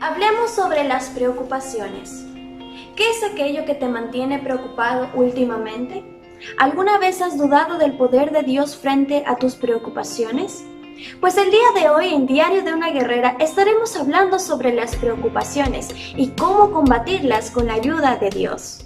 Hablemos sobre las preocupaciones. ¿Qué es aquello que te mantiene preocupado últimamente? ¿Alguna vez has dudado del poder de Dios frente a tus preocupaciones? Pues el día de hoy en Diario de una Guerrera estaremos hablando sobre las preocupaciones y cómo combatirlas con la ayuda de Dios.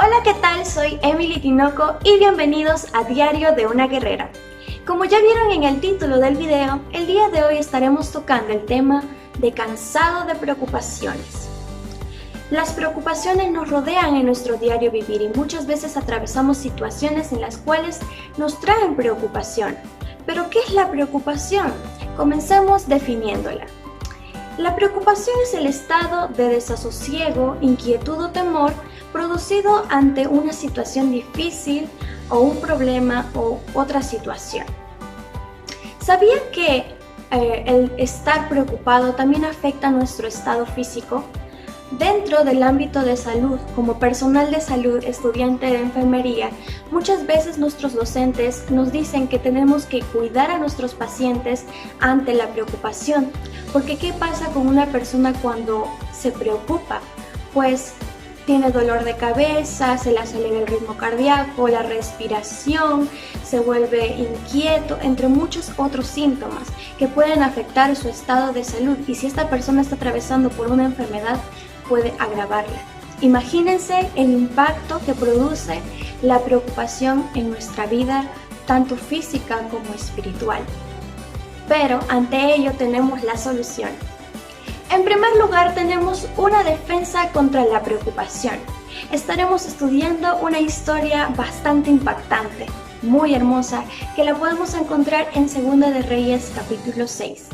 Hola, ¿qué tal? Soy Emily Tinoco y bienvenidos a Diario de una Guerrera. Como ya vieron en el título del video, el día de hoy estaremos tocando el tema de cansado de preocupaciones. Las preocupaciones nos rodean en nuestro diario vivir y muchas veces atravesamos situaciones en las cuales nos traen preocupación. ¿Pero qué es la preocupación? Comencemos definiéndola. La preocupación es el estado de desasosiego, inquietud o temor producido ante una situación difícil o un problema o otra situación. ¿Sabían que el estar preocupado también afecta a nuestro estado físico? Dentro del ámbito de salud, como personal de salud, estudiante de enfermería, muchas veces nuestros docentes nos dicen que tenemos que cuidar a nuestros pacientes ante la preocupación. Porque ¿qué pasa con una persona cuando se preocupa? Pues tiene dolor de cabeza, se le acelera el ritmo cardíaco, la respiración, se vuelve inquieto, entre muchos otros síntomas que pueden afectar su estado de salud. Y si esta persona está atravesando por una enfermedad, puede agravarla. Imagínense el impacto que produce la preocupación en nuestra vida, tanto física como espiritual. Pero ante ello tenemos la solución. En primer lugar, tenemos una defensa contra la preocupación. Estaremos estudiando una historia bastante impactante, muy hermosa, que la podemos encontrar en Segunda de Reyes capítulo 6.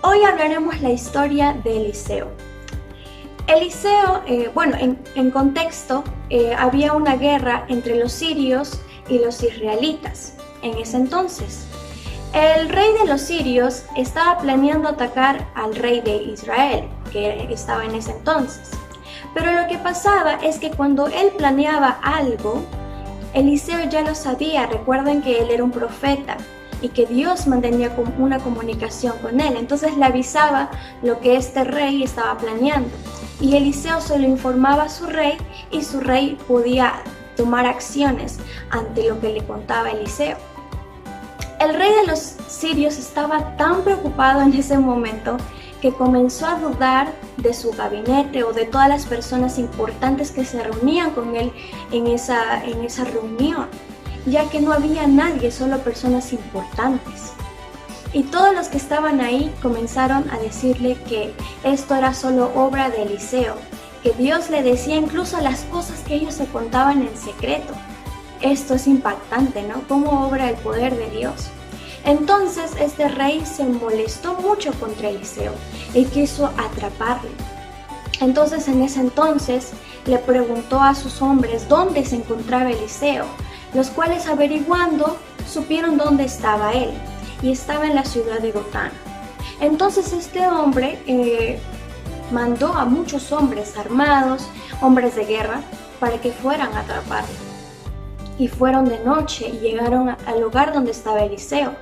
Hoy hablaremos la historia de Eliseo. Eliseo, en contexto, había una guerra entre los sirios y los israelitas en ese entonces. El rey de los sirios estaba planeando atacar al rey de Israel, que estaba en ese entonces. Pero lo que pasaba es que cuando él planeaba algo, Eliseo ya lo sabía. Recuerden que él era un profeta y que Dios mantenía una comunicación con él. Entonces le avisaba lo que este rey estaba planeando. Y Eliseo se lo informaba a su rey y su rey podía tomar acciones ante lo que le contaba Eliseo. El rey de los sirios estaba tan preocupado en ese momento que comenzó a dudar de su gabinete o de todas las personas importantes que se reunían con él en esa reunión, ya que no había nadie, solo personas importantes. Y todos los que estaban ahí comenzaron a decirle que esto era solo obra de Eliseo, que Dios le decía incluso las cosas que ellos se contaban en secreto. Esto es impactante, ¿no? ¿Cómo obra el poder de Dios? Entonces este rey se molestó mucho contra Eliseo y quiso atraparlo. Entonces en ese entonces le preguntó a sus hombres dónde se encontraba Eliseo, los cuales averiguando supieron dónde estaba él, y estaba en la ciudad de Dotán. Entonces este hombre mandó a muchos hombres armados, hombres de guerra, para que fueran a atraparlo. Y fueron de noche y llegaron al lugar donde estaba Eliseo.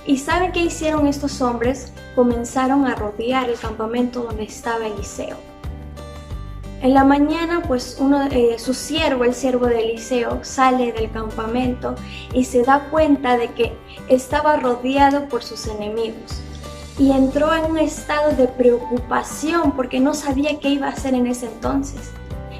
¿Y saben qué hicieron estos hombres? Comenzaron a rodear el campamento donde estaba Eliseo. En la mañana, pues su siervo, el siervo de Eliseo, sale del campamento y se da cuenta de que estaba rodeado por sus enemigos. Y entró en un estado de preocupación porque no sabía qué iba a hacer en ese entonces.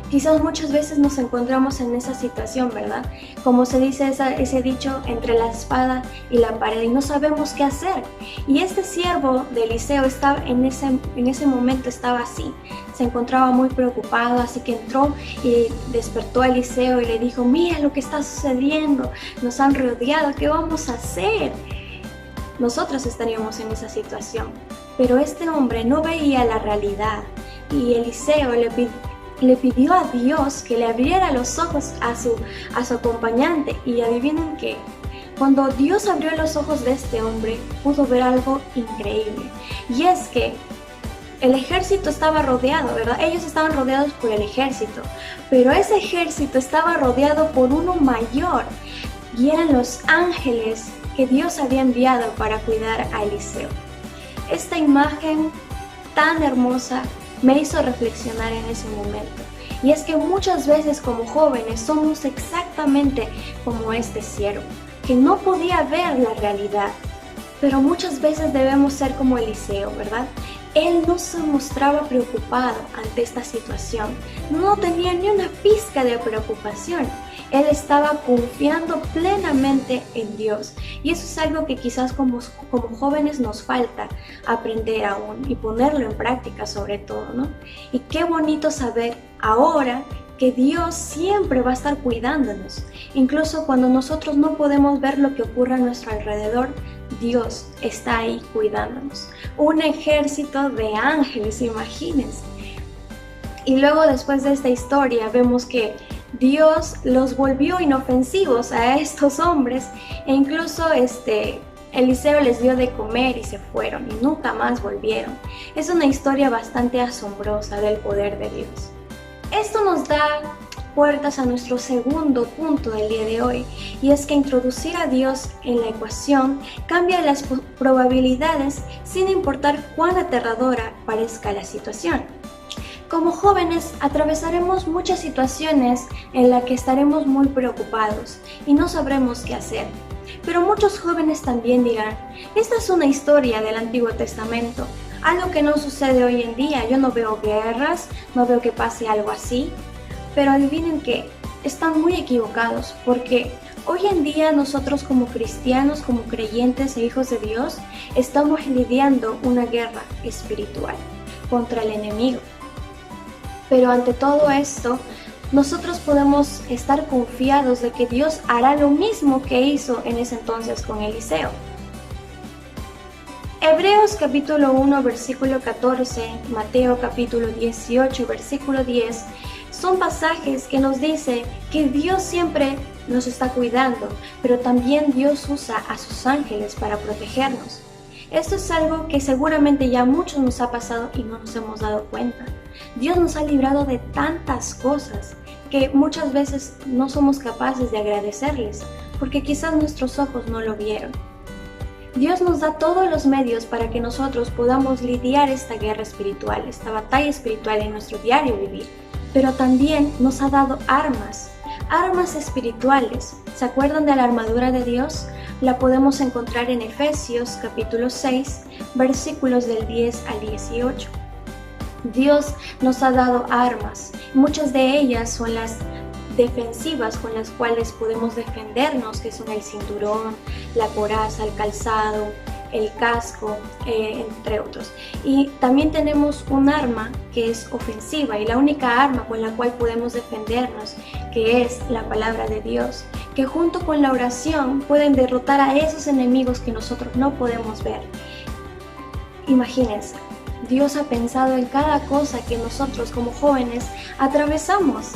Quizás muchas veces nos encontramos en esa situación, ¿verdad? Como se dice ese dicho, entre la espada y la pared, y no sabemos qué hacer. Y este siervo de Eliseo estaba en ese momento estaba así. Se encontraba muy preocupado, así que entró y despertó a Eliseo y le dijo: mira lo que está sucediendo, nos han rodeado, ¿qué vamos a hacer? Nosotros estaríamos en esa situación, pero este hombre no veía la realidad y Eliseo le pidió a Dios que le abriera los ojos a su acompañante, y adivinen qué, Cuando Dios abrió los ojos de este hombre, pudo ver algo increíble. Y es que el ejército estaba rodeado, ¿verdad? Ellos estaban rodeados por el ejército, pero ese ejército estaba rodeado por uno mayor, y eran los ángeles que Dios había enviado para cuidar a Eliseo. Esta imagen tan hermosa me hizo reflexionar en ese momento. Y es que muchas veces como jóvenes somos exactamente como este siervo, que no podía ver la realidad. Pero muchas veces debemos ser como Eliseo, ¿verdad? Él no se mostraba preocupado ante esta situación, no tenía ni una pizca de preocupación. Él estaba confiando plenamente en Dios, y eso es algo que quizás como jóvenes nos falta aprender aún y ponerlo en práctica sobre todo, ¿no? Y qué bonito saber ahora que Dios siempre va a estar cuidándonos, incluso cuando nosotros no podemos ver lo que ocurre a nuestro alrededor. Dios está ahí cuidándonos. Un ejército de ángeles, imagínense. Y luego después de esta historia vemos que Dios los volvió inofensivos a estos hombres, e incluso Eliseo les dio de comer y se fueron y nunca más volvieron. Es una historia bastante asombrosa del poder de Dios. Esto nos da puertas a nuestro segundo punto del día de hoy, y es que introducir a Dios en la ecuación cambia las probabilidades sin importar cuán aterradora parezca la situación. Como jóvenes atravesaremos muchas situaciones en las que estaremos muy preocupados y no sabremos qué hacer. Pero muchos jóvenes también dirán, esta es una historia del Antiguo Testamento, algo que no sucede hoy en día. Yo no veo guerras, no veo que pase algo así. Pero adivinen que están muy equivocados, porque hoy en día nosotros como cristianos, como creyentes e hijos de Dios, estamos lidiando una guerra espiritual contra el enemigo. Pero ante todo esto, nosotros podemos estar confiados de que Dios hará lo mismo que hizo en ese entonces con Eliseo. Hebreos capítulo 1 versículo 14, Mateo capítulo 18 versículo 10, son pasajes que nos dicen que Dios siempre nos está cuidando, pero también Dios usa a sus ángeles para protegernos. Esto es algo que seguramente ya a muchos nos ha pasado y no nos hemos dado cuenta. Dios nos ha librado de tantas cosas que muchas veces no somos capaces de agradecerles, porque quizás nuestros ojos no lo vieron. Dios nos da todos los medios para que nosotros podamos lidiar esta guerra espiritual, esta batalla espiritual en nuestro diario vivir. Pero también nos ha dado armas espirituales. ¿Se acuerdan de la armadura de Dios? La podemos encontrar en Efesios capítulo 6, versículos del 10 al 18. Dios nos ha dado armas. Muchas de ellas son las defensivas con las cuales podemos defendernos, que son el cinturón, la coraza, el calzado, el casco, entre otros. Y también tenemos un arma que es ofensiva, y la única arma con la cual podemos defendernos, que es la palabra de Dios, que junto con la oración pueden derrotar a esos enemigos que nosotros no podemos ver. Imagínense, Dios ha pensado en cada cosa que nosotros como jóvenes atravesamos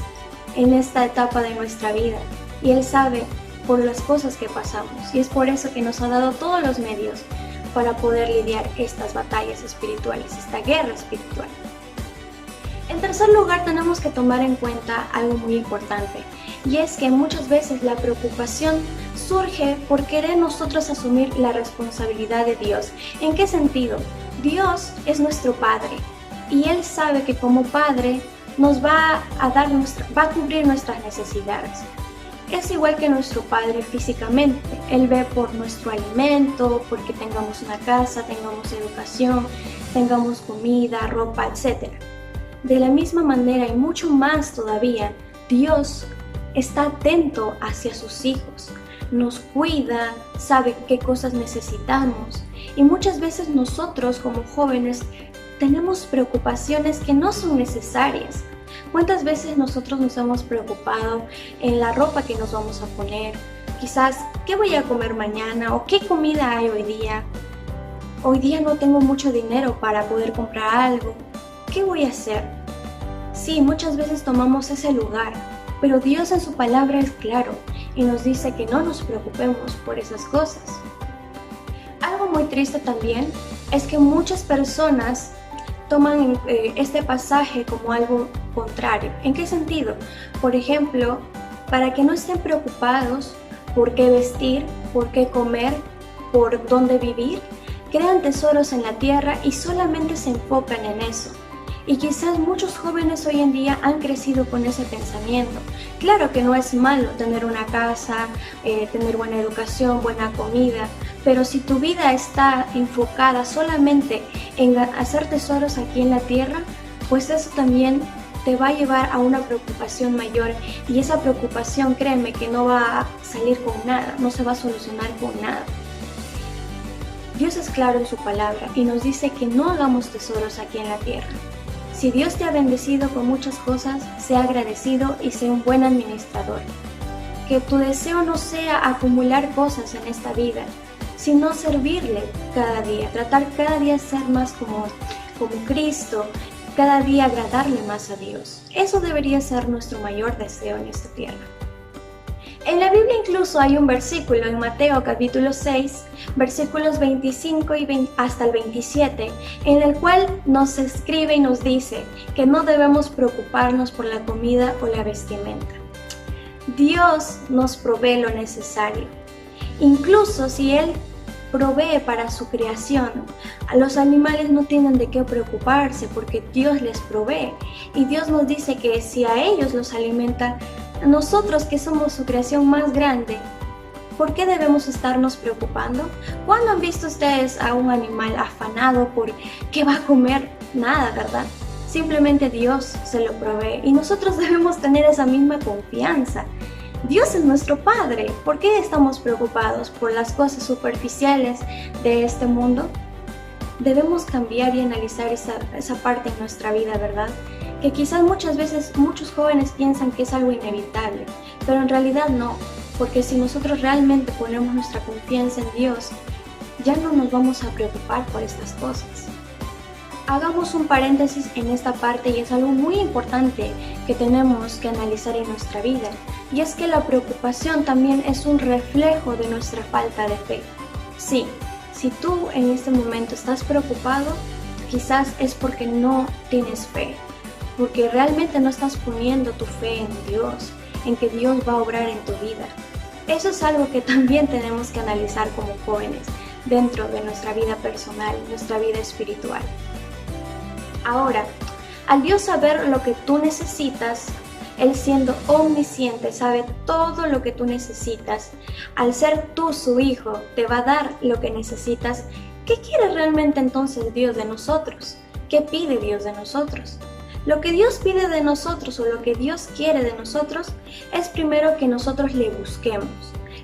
en esta etapa de nuestra vida, y Él sabe por las cosas que pasamos, y es por eso que nos ha dado todos los medios para poder lidiar estas batallas espirituales, esta guerra espiritual. En tercer lugar, tenemos que tomar en cuenta algo muy importante, y es que muchas veces la preocupación surge por querer nosotros asumir la responsabilidad de Dios. ¿En qué sentido? Dios es nuestro Padre, y Él sabe que como Padre nos va a cubrir nuestras necesidades. Es igual que nuestro Padre físicamente. Él ve por nuestro alimento, porque tengamos una casa, tengamos educación, tengamos comida, ropa, etc. De la misma manera y mucho más todavía, Dios está atento hacia sus hijos, nos cuida, sabe qué cosas necesitamos, y muchas veces nosotros como jóvenes tenemos preocupaciones que no son necesarias. ¿Cuántas veces nosotros nos hemos preocupado en la ropa que nos vamos a poner? Quizás, ¿qué voy a comer mañana? ¿O qué comida hay hoy día? Hoy día no tengo mucho dinero para poder comprar algo. ¿Qué voy a hacer? Sí, muchas veces tomamos ese lugar, pero Dios en su palabra es claro. y nos dice que no nos preocupemos por esas cosas. Algo muy triste también es que muchas personas toman este pasaje como algo contrario. ¿En qué sentido? Por ejemplo, para que no estén preocupados por qué vestir, por qué comer, por dónde vivir, crean tesoros en la tierra y solamente se enfocan en eso. Y quizás muchos jóvenes hoy en día han crecido con ese pensamiento. Claro que no es malo tener una casa, tener buena educación, buena comida, pero si tu vida está enfocada solamente en hacer tesoros aquí en la tierra, pues eso también te va a llevar a una preocupación mayor, y esa preocupación, créeme, que no va a salir con nada, no se va a solucionar con nada. Dios es claro en su palabra y nos dice que no hagamos tesoros aquí en la tierra. Si Dios te ha bendecido con muchas cosas, sea agradecido y sea un buen administrador. Que tu deseo no sea acumular cosas en esta vida, sino servirle cada día, tratar cada día ser más como Cristo, cada día agradarle más a Dios. Eso debería ser nuestro mayor deseo en esta tierra. En la Biblia incluso hay un versículo en Mateo capítulo 6, versículos 25 hasta el 27, en el cual nos escribe y nos dice que no debemos preocuparnos por la comida o la vestimenta. Dios nos provee lo necesario. Incluso si Él provee para su creación, los animales no tienen de qué preocuparse porque Dios les provee. Y Dios nos dice que si a ellos los alimenta, nosotros que somos su creación más grande, ¿por qué debemos estarnos preocupando? ¿Cuándo han visto ustedes a un animal afanado por qué va a comer? Nada, ¿verdad? Simplemente Dios se lo provee y nosotros debemos tener esa misma confianza. Dios es nuestro Padre. ¿Por qué estamos preocupados por las cosas superficiales de este mundo? Debemos cambiar y analizar esa parte en nuestra vida, ¿verdad? Que quizás muchas veces muchos jóvenes piensan que es algo inevitable, pero en realidad no, porque si nosotros realmente ponemos nuestra confianza en Dios, ya no nos vamos a preocupar por estas cosas. Hagamos un paréntesis en esta parte y es algo muy importante que tenemos que analizar en nuestra vida, y es que la preocupación también es un reflejo de nuestra falta de fe. Sí, si tú en este momento estás preocupado, quizás es porque no tienes fe, porque realmente no estás poniendo tu fe en Dios, en que Dios va a obrar en tu vida. Eso es algo que también tenemos que analizar como jóvenes dentro de nuestra vida personal, nuestra vida espiritual. Ahora, al Dios saber lo que tú necesitas, Él siendo omnisciente, sabe todo lo que tú necesitas. Al ser tú su hijo, te va a dar lo que necesitas. ¿Qué quiere realmente entonces Dios de nosotros? ¿Qué pide Dios de nosotros? Lo que Dios pide de nosotros o lo que Dios quiere de nosotros es primero que nosotros le busquemos.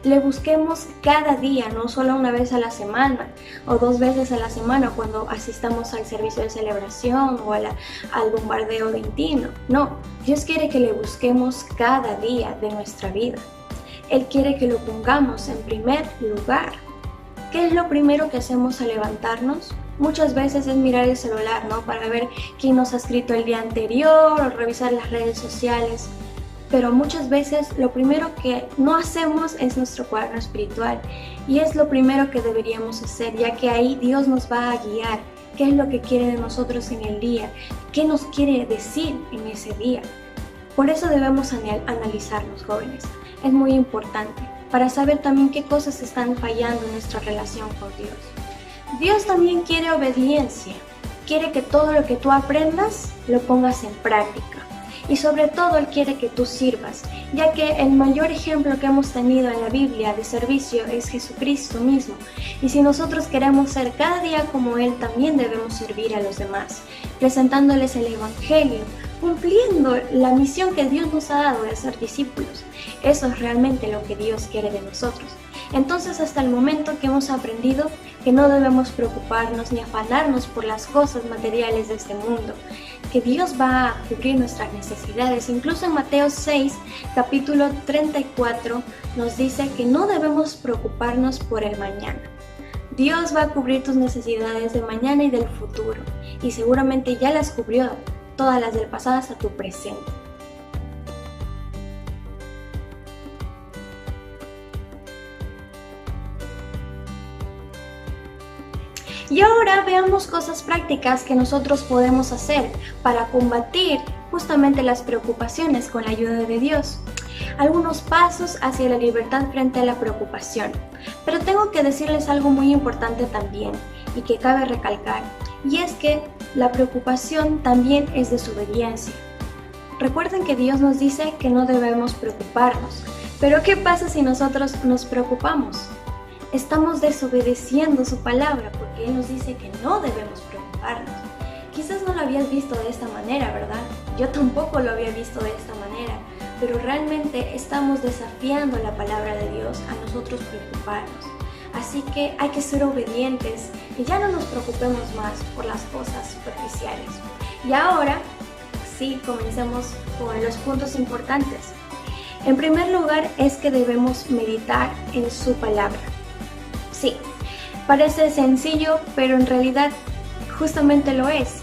Le busquemos cada día, no solo una vez a la semana o 2 veces a la semana cuando asistamos al servicio de celebración o al bombardeo de Intino. No, Dios quiere que le busquemos cada día de nuestra vida. Él quiere que lo pongamos en primer lugar. ¿Qué es lo primero que hacemos al levantarnos? Muchas veces es mirar el celular, ¿no? Para ver quién nos ha escrito el día anterior o revisar las redes sociales. Pero muchas veces lo primero que no hacemos es nuestro cuaderno espiritual, y es lo primero que deberíamos hacer, ya que ahí Dios nos va a guiar qué es lo que quiere de nosotros en el día, qué nos quiere decir en ese día. Por eso debemos analizarnos, jóvenes. Es muy importante para saber también qué cosas están fallando en nuestra relación con Dios. Dios también quiere obediencia, quiere que todo lo que tú aprendas lo pongas en práctica. Y sobre todo Él quiere que tú sirvas, ya que el mayor ejemplo que hemos tenido en la Biblia de servicio es Jesucristo mismo. Y si nosotros queremos ser cada día como Él, también debemos servir a los demás, presentándoles el Evangelio, cumpliendo la misión que Dios nos ha dado de ser discípulos. Eso es realmente lo que Dios quiere de nosotros. Entonces, hasta el momento que hemos aprendido que no debemos preocuparnos ni afanarnos por las cosas materiales de este mundo, que Dios va a cubrir nuestras necesidades. Incluso en Mateo 6, capítulo 34, nos dice que no debemos preocuparnos por el mañana. Dios va a cubrir tus necesidades de mañana y del futuro, y seguramente ya las cubrió, todas las del pasado hasta tu presente. Y ahora veamos cosas prácticas que nosotros podemos hacer para combatir justamente las preocupaciones con la ayuda de Dios. Algunos pasos hacia la libertad frente a la preocupación. Pero tengo que decirles algo muy importante también y que cabe recalcar, y es que la preocupación también es desobediencia. Recuerden que Dios nos dice que no debemos preocuparnos, pero ¿qué pasa si nosotros nos preocupamos? Estamos desobedeciendo su palabra porque Él nos dice que no debemos preocuparnos. Quizás no lo habías visto de esta manera, ¿verdad? Yo tampoco lo había visto de esta manera, pero realmente estamos desafiando la palabra de Dios a nosotros preocuparnos. Así que hay que ser obedientes y ya no nos preocupemos más por las cosas superficiales. Y ahora, sí, comencemos con los puntos importantes. En primer lugar es que debemos meditar en su palabra. Sí, parece sencillo, pero en realidad justamente lo es.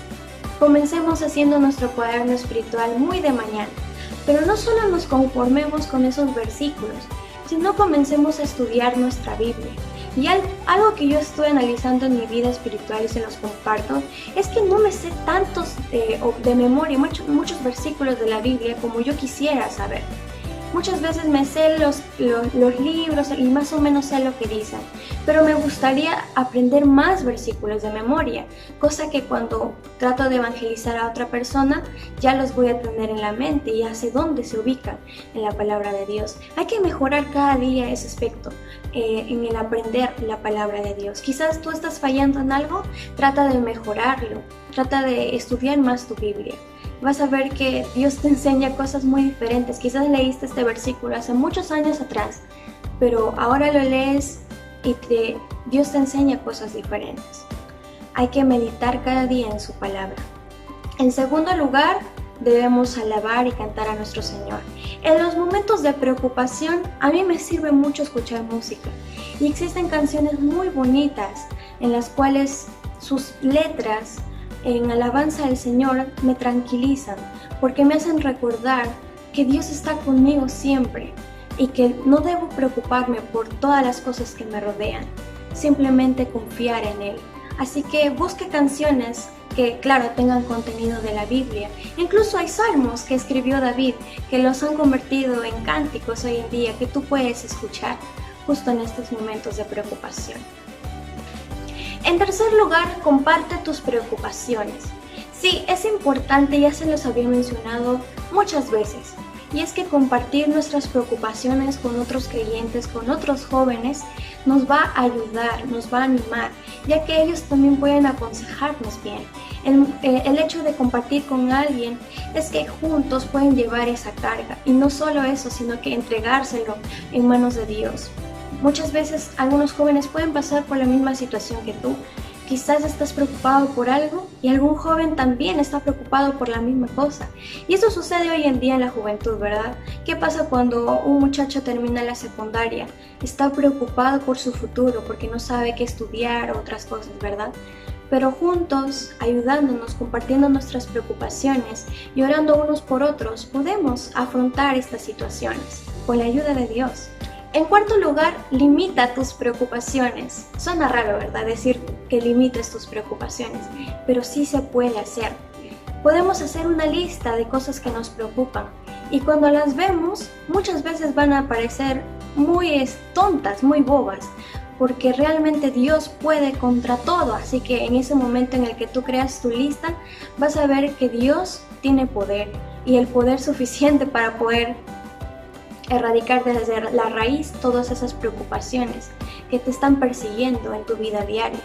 Comencemos haciendo nuestro cuaderno espiritual muy de mañana, pero no solo nos conformemos con esos versículos, sino comencemos a estudiar nuestra Biblia. Y algo que yo estuve analizando en mi vida espiritual y se los comparto, es que no me sé tantos de memoria, muchos versículos de la Biblia como yo quisiera saber. Muchas veces me sé los libros y más o menos sé lo que dicen, pero me gustaría aprender más versículos de memoria, cosa que cuando trato de evangelizar a otra persona ya los voy a tener en la mente y ya sé dónde se ubican en la palabra de Dios. Hay que mejorar cada día ese aspecto, en el aprender la palabra de Dios. Quizás tú estás fallando en algo, trata de mejorarlo, trata de estudiar más tu Biblia. Vas a ver que Dios te enseña cosas muy diferentes. Quizás leíste este versículo hace muchos años atrás, pero ahora lo lees y Dios te enseña cosas diferentes. Hay que meditar cada día en su palabra. En segundo lugar, debemos alabar y cantar a nuestro Señor. En los momentos de preocupación, a mí me sirve mucho escuchar música. Y existen canciones muy bonitas en las cuales sus letras en alabanza al Señor me tranquilizan, porque me hacen recordar que Dios está conmigo siempre y que no debo preocuparme por todas las cosas que me rodean, simplemente confiar en Él. Así que busque canciones que, claro, tengan contenido de la Biblia. Incluso hay salmos que escribió David que los han convertido en cánticos hoy en día que tú puedes escuchar justo en estos momentos de preocupación. En tercer lugar, comparte tus preocupaciones. Sí, es importante, ya se los había mencionado muchas veces, y es que compartir nuestras preocupaciones con otros creyentes, con otros jóvenes, nos va a ayudar, nos va a animar, ya que ellos también pueden aconsejarnos bien. El hecho de compartir con alguien es que juntos pueden llevar esa carga, y no solo eso, sino que entregárselo en manos de Dios. Muchas veces algunos jóvenes pueden pasar por la misma situación que tú. Quizás estás preocupado por algo y algún joven también está preocupado por la misma cosa. Y eso sucede hoy en día en la juventud, ¿verdad? ¿Qué pasa cuando un muchacho termina la secundaria? Está preocupado por su futuro porque no sabe qué estudiar o otras cosas, ¿verdad? Pero juntos, ayudándonos, compartiendo nuestras preocupaciones y orando unos por otros, podemos afrontar estas situaciones con la ayuda de Dios. En cuarto lugar, limita tus preocupaciones. Suena raro, ¿verdad? Decir que limites tus preocupaciones, pero sí se puede hacer. Podemos hacer una lista de cosas que nos preocupan y cuando las vemos, muchas veces van a parecer muy tontas, muy bobas, porque realmente Dios puede contra todo. Así que en ese momento en el que tú creas tu lista, vas a ver que Dios tiene poder y el poder suficiente para poder erradicar desde la raíz todas esas preocupaciones que te están persiguiendo en tu vida diaria.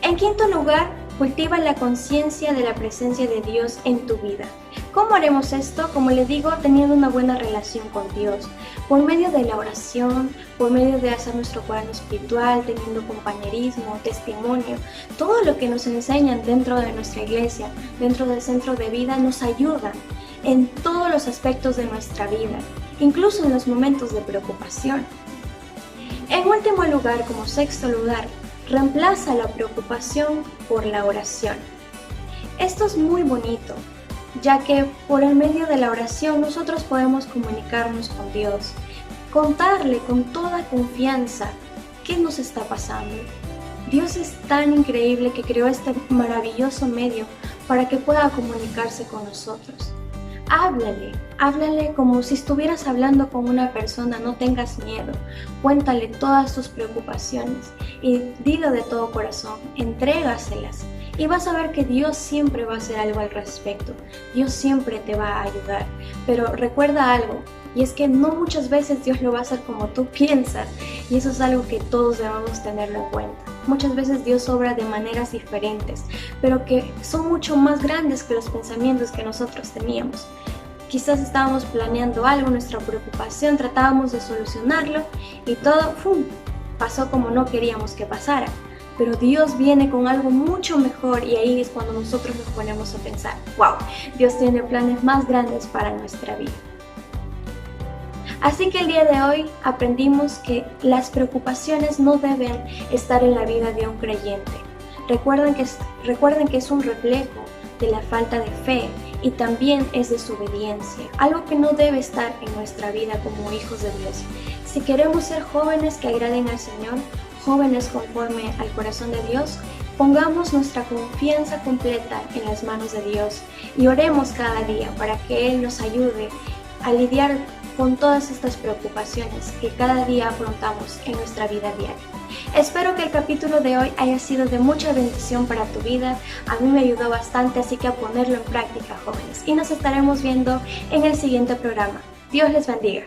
En quinto lugar, cultiva la conciencia de la presencia de Dios en tu vida. ¿Cómo haremos esto? Como les digo, teniendo una buena relación con Dios, por medio de la oración, por medio de hacer nuestro cuaderno espiritual, teniendo compañerismo, testimonio. Todo lo que nos enseñan dentro de nuestra iglesia, dentro del centro de vida, nos ayuda en todos los aspectos de nuestra vida, incluso en los momentos de preocupación. En último lugar, como sexto lugar, reemplaza la preocupación por la oración. Esto es muy bonito, ya que por el medio de la oración nosotros podemos comunicarnos con Dios, contarle con toda confianza qué nos está pasando. Dios es tan increíble que creó este maravilloso medio para que pueda comunicarse con nosotros. Háblale como si estuvieras hablando con una persona, no tengas miedo, cuéntale todas tus preocupaciones y dilo de todo corazón, entrégaselas y vas a ver que Dios siempre va a hacer algo al respecto, Dios siempre te va a ayudar, pero recuerda algo, y es que no muchas veces Dios lo va a hacer como tú piensas y eso es algo que todos debemos tenerlo en cuenta. Muchas veces Dios obra de maneras diferentes, pero que son mucho más grandes que los pensamientos que nosotros teníamos. Quizás estábamos planeando algo, nuestra preocupación, tratábamos de solucionarlo y todo pasó como no queríamos que pasara. Pero Dios viene con algo mucho mejor y ahí es cuando nosotros nos ponemos a pensar, wow, Dios tiene planes más grandes para nuestra vida. Así que el día de hoy aprendimos que las preocupaciones no deben estar en la vida de un creyente. Recuerden que es un reflejo de la falta de fe y también es desobediencia, algo que no debe estar en nuestra vida como hijos de Dios. Si queremos ser jóvenes que agraden al Señor, jóvenes conforme al corazón de Dios, pongamos nuestra confianza completa en las manos de Dios y oremos cada día para que Él nos ayude a lidiar con todas estas preocupaciones que cada día afrontamos en nuestra vida diaria. Espero que el capítulo de hoy haya sido de mucha bendición para tu vida. A mí me ayudó bastante, así que a ponerlo en práctica, jóvenes. Y nos estaremos viendo en el siguiente programa. Dios les bendiga.